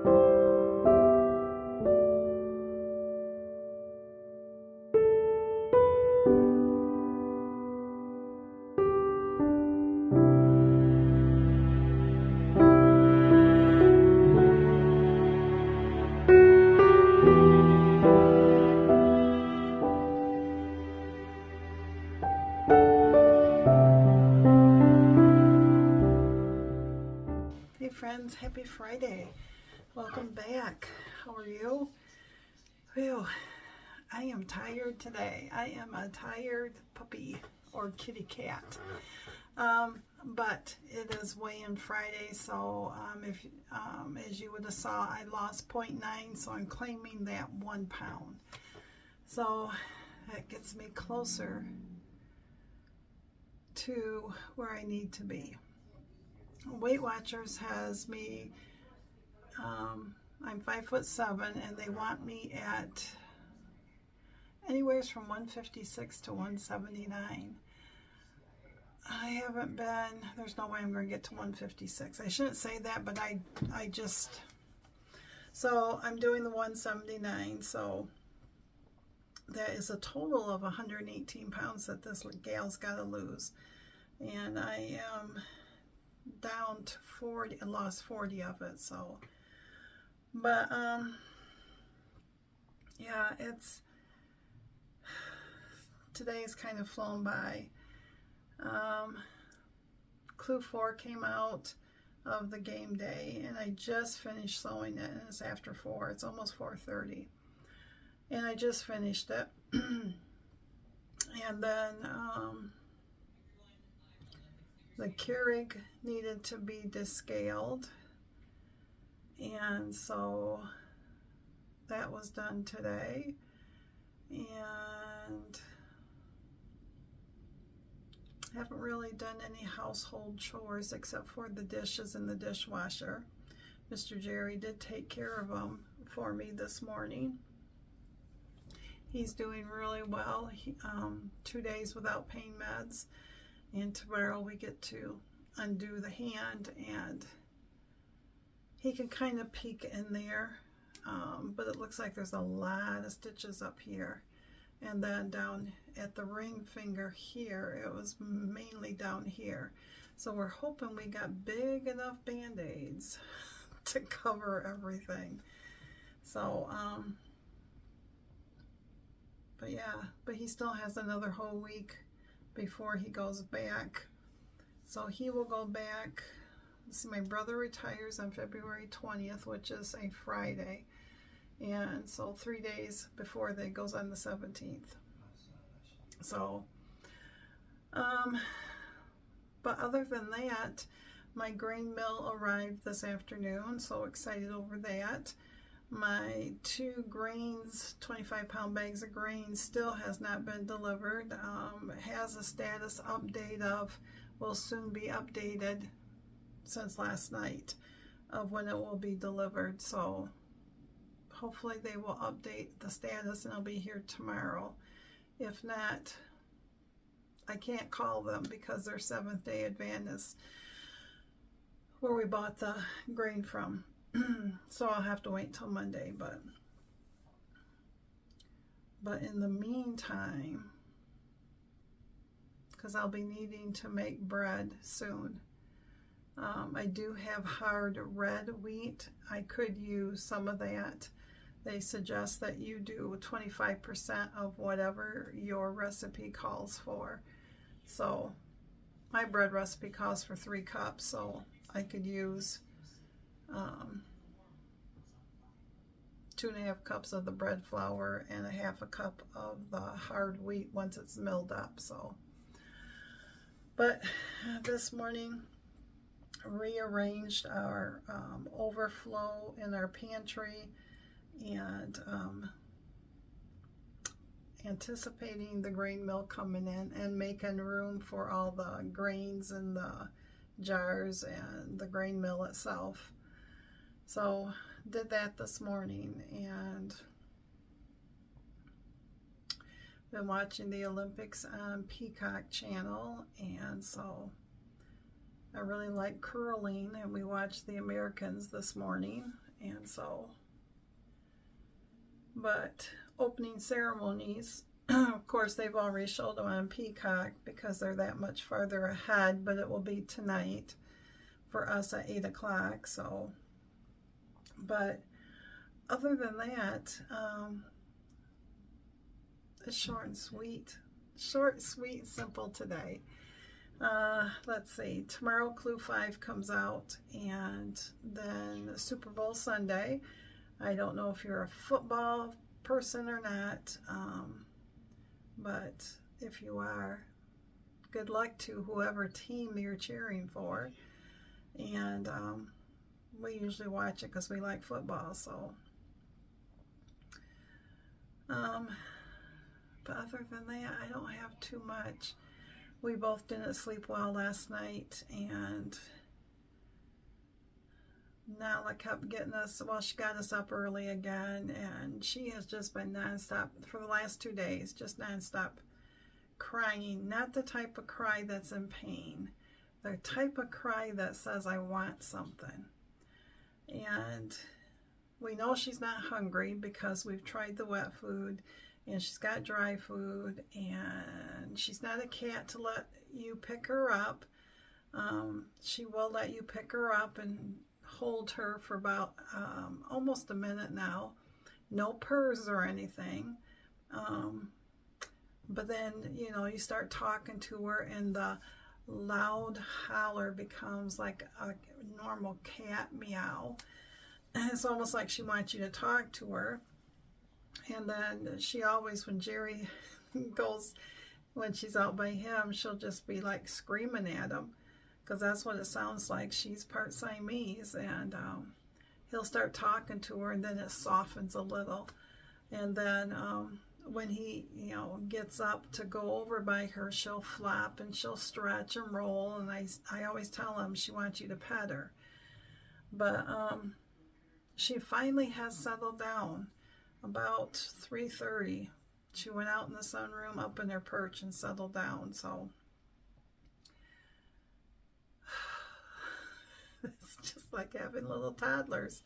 Hey friends, happy Friday. Welcome back. How are you? Well, I am tired today. I am a tired puppy or kitty cat. But it is weigh-in Friday, so if as you would have saw, I lost 0.9, so I'm claiming that 1 pound. So that gets me closer to where I need to be. Weight Watchers has me, I'm 5'7", and they want me at anywhere from 156 to 179. I haven't been, there's no way I'm going to get to 156. I shouldn't say that, but I just, so I'm doing the 179, so that is a total of 118 pounds that this gal's got to lose. And I am down to 40, I lost 40 of it, so, but, yeah, it's, today's kind of flown by. Clue 4 came out of the game day, and I just finished sewing it, and it's after 4, it's almost 4:30, and I just finished it, and then, the Keurig needed to be descaled, and so that was done today. And haven't really done any household chores except for the dishes in the dishwasher. Mr. Jerry did take care of them for me this morning. He's doing really well. 2 days without pain meds. And tomorrow we get to undo the hand, and he can kind of peek in there, but it looks like there's a lot of stitches up here. And then down at the ring finger here, it was mainly down here. So we're hoping we got big enough band-aids to cover everything. So, but yeah, but he still has another whole week before he goes back. So he will go back. See, my brother retires on February 20th, which is a Friday. And so 3 days before that goes on the 17th. So, but other than that, my grain mill arrived this afternoon. So excited over that. My 2 grains, 25-pound bags of grains, still has not been delivered. It has a status update of, will soon be updated since last night, of when it will be delivered. So hopefully they will update the status and it'll be here tomorrow. If not, I can't call them because they're Seventh-day Adventists, where we bought the grain from. So I'll have to wait till Monday, but in the meantime, because I'll be needing to make bread soon, I do have hard red wheat. I could use some of that. They suggest that you do 25% of whatever your recipe calls for. So my bread recipe calls for 3 cups, so I could use 2.5 cups of the bread flour and 1/2 cup of the hard wheat once it's milled up. So, but this morning rearranged our overflow in our pantry, and anticipating the grain mill coming in and making room for all the grains in the jars and the grain mill itself. So did that this morning, and been watching the Olympics on Peacock channel, and so I really like curling, and we watched the Americans this morning, And so, but opening ceremonies, of course, they've already showed them on Peacock because they're that much farther ahead, but it will be tonight for us at 8 o'clock. So, but other than that, it's short and sweet. Short, sweet, simple today. Let's see. Tomorrow Clue 5 comes out, and then Super Bowl Sunday. I don't know if you're a football person or not, but if you are, good luck to whoever team you're cheering for. And we usually watch it because we like football. So, but other than that, I don't have too much. We both didn't sleep well last night, and Nala kept getting us, well, she got us up early again, and she has just been nonstop for the last 2 days, just nonstop crying. Not the type of cry that's in pain, the type of cry that says, I want something. And we know she's not hungry because we've tried the wet food, and she's got dry food, and she's not a cat to let you pick her up. She will let you pick her up and hold her for about almost a minute now. No purrs or anything. But then, you know, you start talking to her, and the loud holler becomes like a normal cat meow. And it's almost like she wants you to talk to her. And then she always, when Jerry goes, when she's out by him, she'll just be like screaming at him, because that's what it sounds like. She's part Siamese, and he'll start talking to her, and then it softens a little. And then when he, you know, gets up to go over by her, she'll flap and she'll stretch and roll, and I always tell him she wants you to pet her. But she finally has settled down. About 3:30, she went out in the sunroom up in her perch and settled down. So it's just like having little toddlers.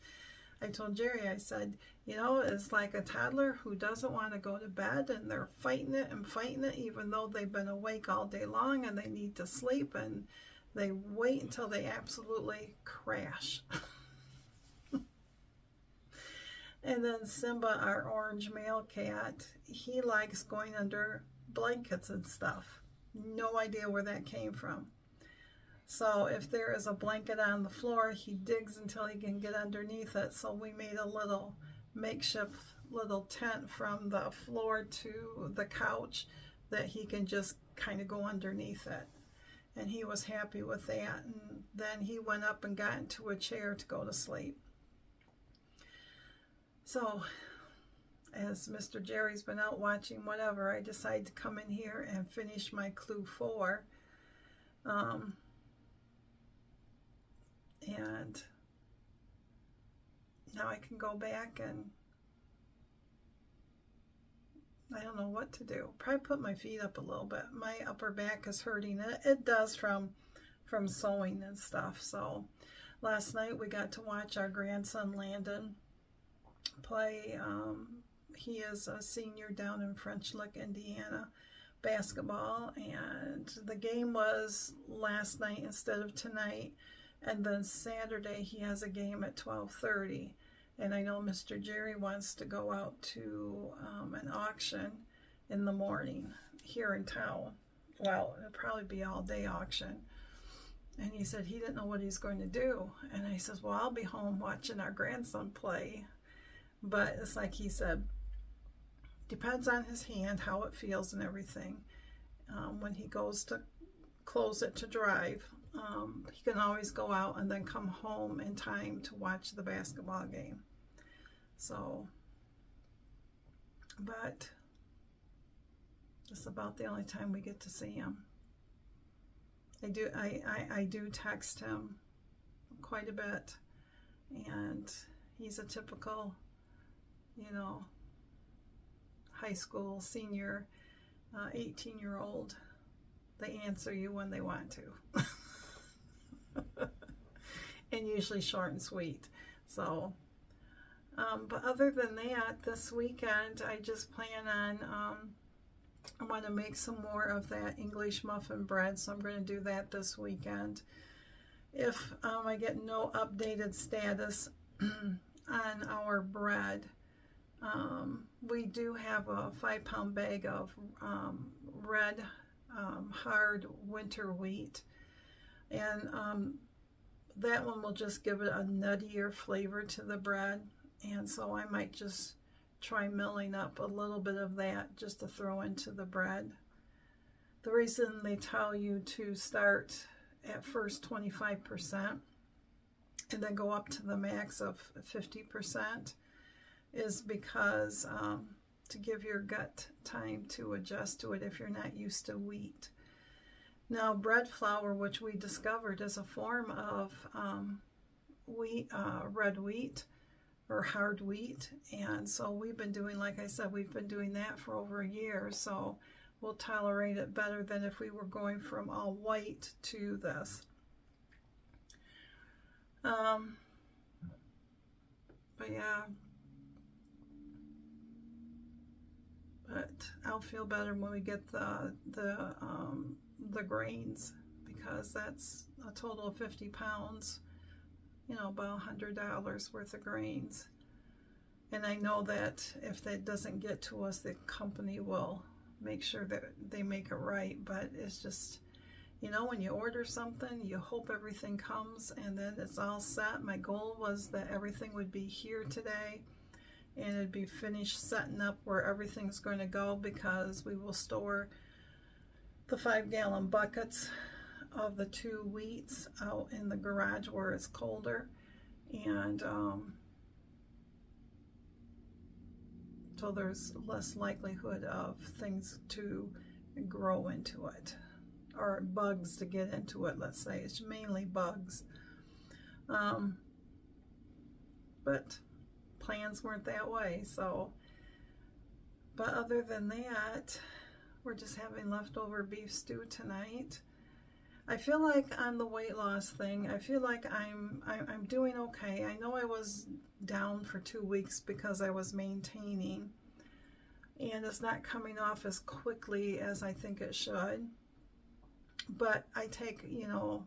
I told Jerry, I said, you know, it's like a toddler who doesn't want to go to bed, and they're fighting it and fighting it, even though they've been awake all day long and they need to sleep, and they wait until they absolutely crash. And then Simba, our orange male cat, he likes going under blankets and stuff. No idea where that came from. So if there is a blanket on the floor, he digs until he can get underneath it. So we made a little makeshift little tent from the floor to the couch that he can just kind of go underneath it. And he was happy with that. And then he went up and got into a chair to go to sleep. So, as Mr. Jerry's been out watching whatever, I decided to come in here and finish my Clue 4. And now I can go back, and I don't know what to do. Probably put my feet up a little bit. My upper back is hurting. It does from sewing and stuff. So last night we got to watch our grandson Landon play. He is a senior down in French Lick, Indiana, basketball, and the game was last night instead of tonight, and then Saturday he has a game at 12:30. And I know Mr. Jerry wants to go out to an auction in the morning here in town. Well, it'll probably be all day auction. And he said he didn't know what he's going to do. And I said, well, I'll be home watching our grandson play. But it's like he said, depends on his hand, how it feels and everything. When he goes to close it to drive, he can always go out and then come home in time to watch the basketball game. So, but it's about the only time we get to see him. I do text him quite a bit, and he's a typical, you know, high school senior, 18-year-old. They answer you when they want to. And usually short and sweet. So But other than that, this weekend I just plan on, I want to make some more of that English muffin bread, so I'm going to do that this weekend. If I get no updated status on our bread, we do have a 5-pound bag of red hard winter wheat, and that one will just give it a nuttier flavor to the bread, and so I might just try milling up a little bit of that just to throw into the bread. The reason they tell you to start at first 25% and then go up to the max of 50% is because to give your gut time to adjust to it if you're not used to wheat. Now, bread flour, which we discovered is a form of red wheat or hard wheat, and so we've been doing, like I said, we've been doing that for over a year, so we'll tolerate it better than if we were going from all white to this. But yeah, but I'll feel better when we get the grains, because that's a total of 50 pounds, you know, about $100 worth of grains. And I know that if that doesn't get to us, the company will make sure that they make it right. But it's just, you know, when you order something, you hope everything comes and then it's all set. My goal was that everything would be here today and it'd be finished setting up where everything's going to go, because we will store the 5-gallon buckets of the 2 wheats out in the garage where it's colder, and so there's less likelihood of things to grow into it, or bugs to get into it, let's say. It's mainly bugs. But plans weren't that way, so. But other than that, we're just having leftover beef stew tonight. I feel like on the weight loss thing, I feel like I'm doing okay. I know I was down for 2 weeks because I was maintaining, and it's not coming off as quickly as I think it should. But I take, you know,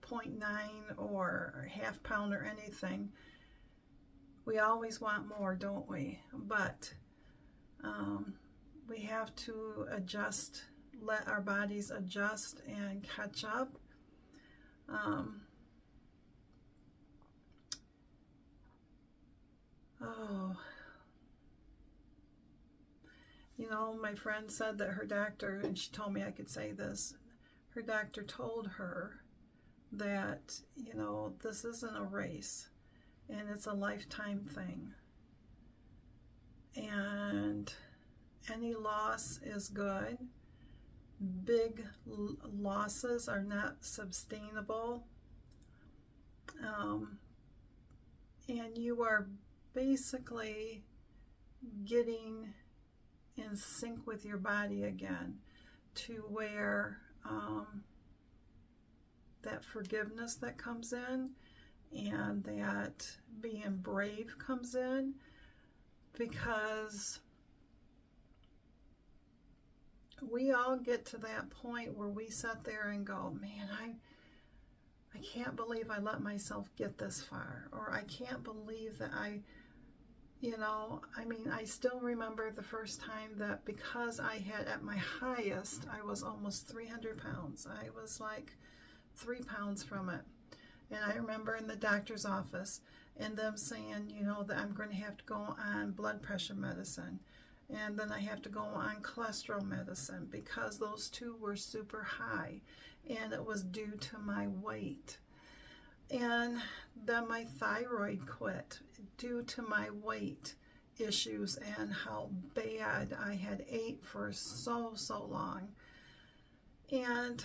0.9 or half pound or anything. We always want more, don't we? But we have to adjust, let our bodies adjust and catch up. You know, my friend said that her doctor, and she told me I could say this, her doctor told her that, you know, this isn't a race and it's a lifetime thing. And any loss is good. Big losses are not sustainable. And you are basically getting in sync with your body again, to where that forgiveness that comes in and that being brave comes in, because we all get to that point where we sit there and go, man, I can't believe I let myself get this far, or I can't believe that you know, I mean, I still remember the first time that, because I had, at my highest, I was almost 300 pounds. I was like 3 pounds from it. And I remember in the doctor's office and them saying, you know, that I'm going to have to go on blood pressure medicine. And then I have to go on cholesterol medicine, because those 2 were super high. And it was due to my weight. And then my thyroid quit due to my weight issues and how bad I had ate for so long. And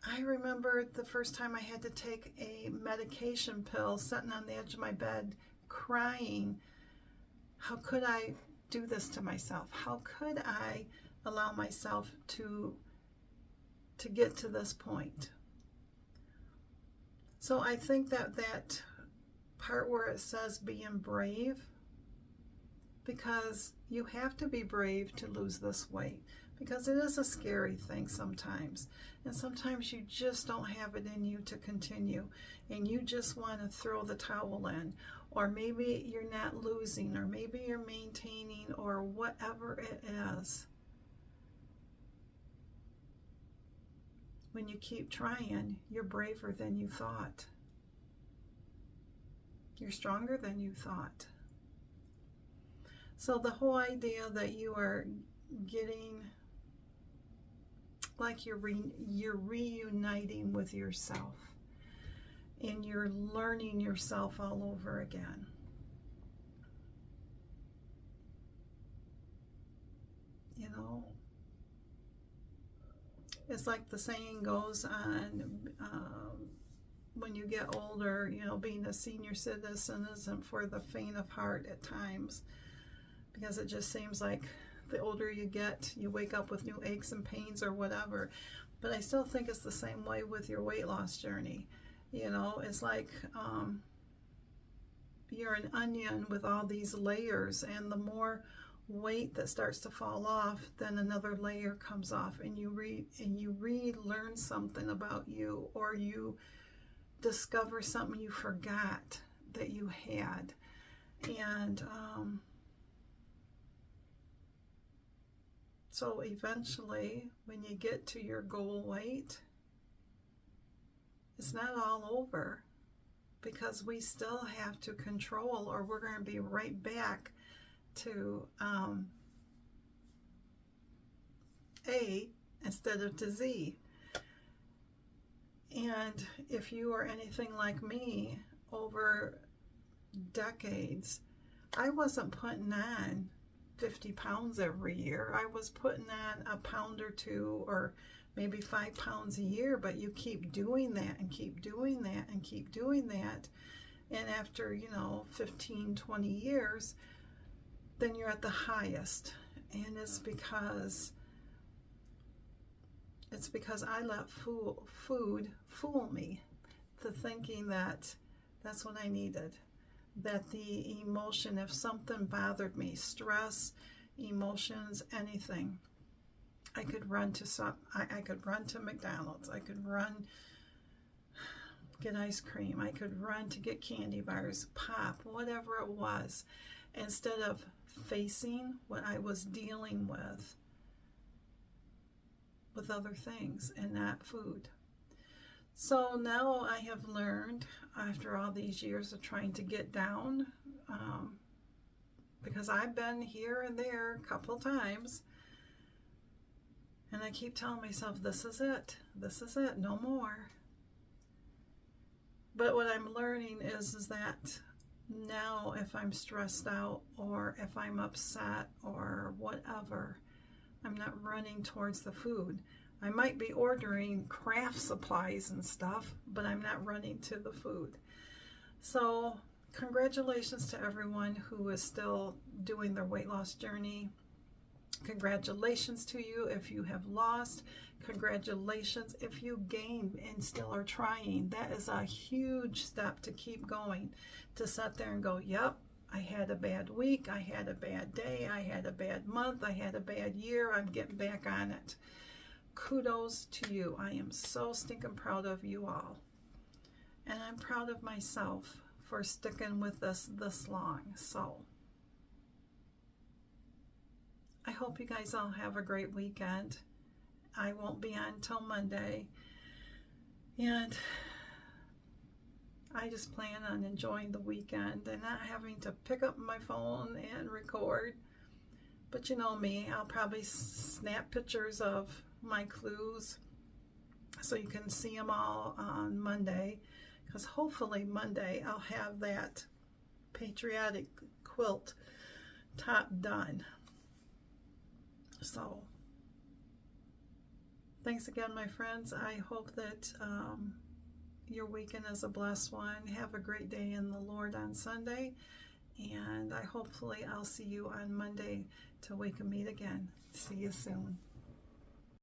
I remember the first time I had to take a medication pill, sitting on the edge of my bed crying. How could I do this to myself? How could I allow myself to get to this point? So I think that part where it says being brave, because you have to be brave to lose this weight, because it is a scary thing sometimes, and sometimes you just don't have it in you to continue, and you just want to throw the towel in, or maybe you're not losing, or maybe you're maintaining, or whatever it is. When you keep trying, you're braver than you thought. You're stronger than you thought. So the whole idea that you are getting, like you're reuniting with yourself, and you're learning yourself all over again. You know, it's like the saying goes on, when you get older, you know, being a senior citizen isn't for the faint of heart at times, because it just seems like the older you get, you wake up with new aches and pains or whatever. But I still think it's the same way with your weight loss journey. You know, it's like you're an onion with all these layers, and the more weight that starts to fall off, then another layer comes off, and you relearn something about you, or you discover something you forgot that you had. And so eventually, when you get to your goal weight, it's not all over, because we still have to control, or we're going to be right back to A instead of to Z. And if you are anything like me, over decades, I wasn't putting on 50 pounds every year. I was putting on a pound or two, or maybe 5 pounds a year, but you keep doing that and keep doing that and keep doing that. And after, 15, 20 years, then you're at the highest. And it's because I let food fool me to thinking that that's what I needed. That the emotion, if something bothered me, stress, emotions, anything, I could run to I could run to McDonald's. I could run, get ice cream. I could run to get candy bars, pop, whatever it was, instead of facing what I was dealing with other things and not food. So now I have learned, after all these years of trying to get down, because I've been here and there a couple times, and I keep telling myself, this is it, no more. But what I'm learning is that now if I'm stressed out, or if I'm upset, or whatever, I'm not running towards the food. I might be ordering craft supplies and stuff, but I'm not running to the food. So congratulations to everyone who is still doing their weight loss journey. Congratulations to you if you have lost. Congratulations if you gained and still are trying. That is a huge step to keep going, to sit there and go, yep, I had a bad week, I had a bad day, I had a bad month, I had a bad year, I'm getting back on it. Kudos to you. I am so stinking proud of you all. And I'm proud of myself for sticking with this long. So I hope you guys all have a great weekend. I won't be on till Monday. And I just plan on enjoying the weekend and not having to pick up my phone and record. But you know me, I'll probably snap pictures of my clues so you can see them all on Monday, because hopefully Monday I'll have that patriotic quilt top done. So thanks again, my friends. I hope that your weekend is a blessed one. Have a great day in the Lord on Sunday, and hopefully I'll see you on Monday till we can meet again. See you soon.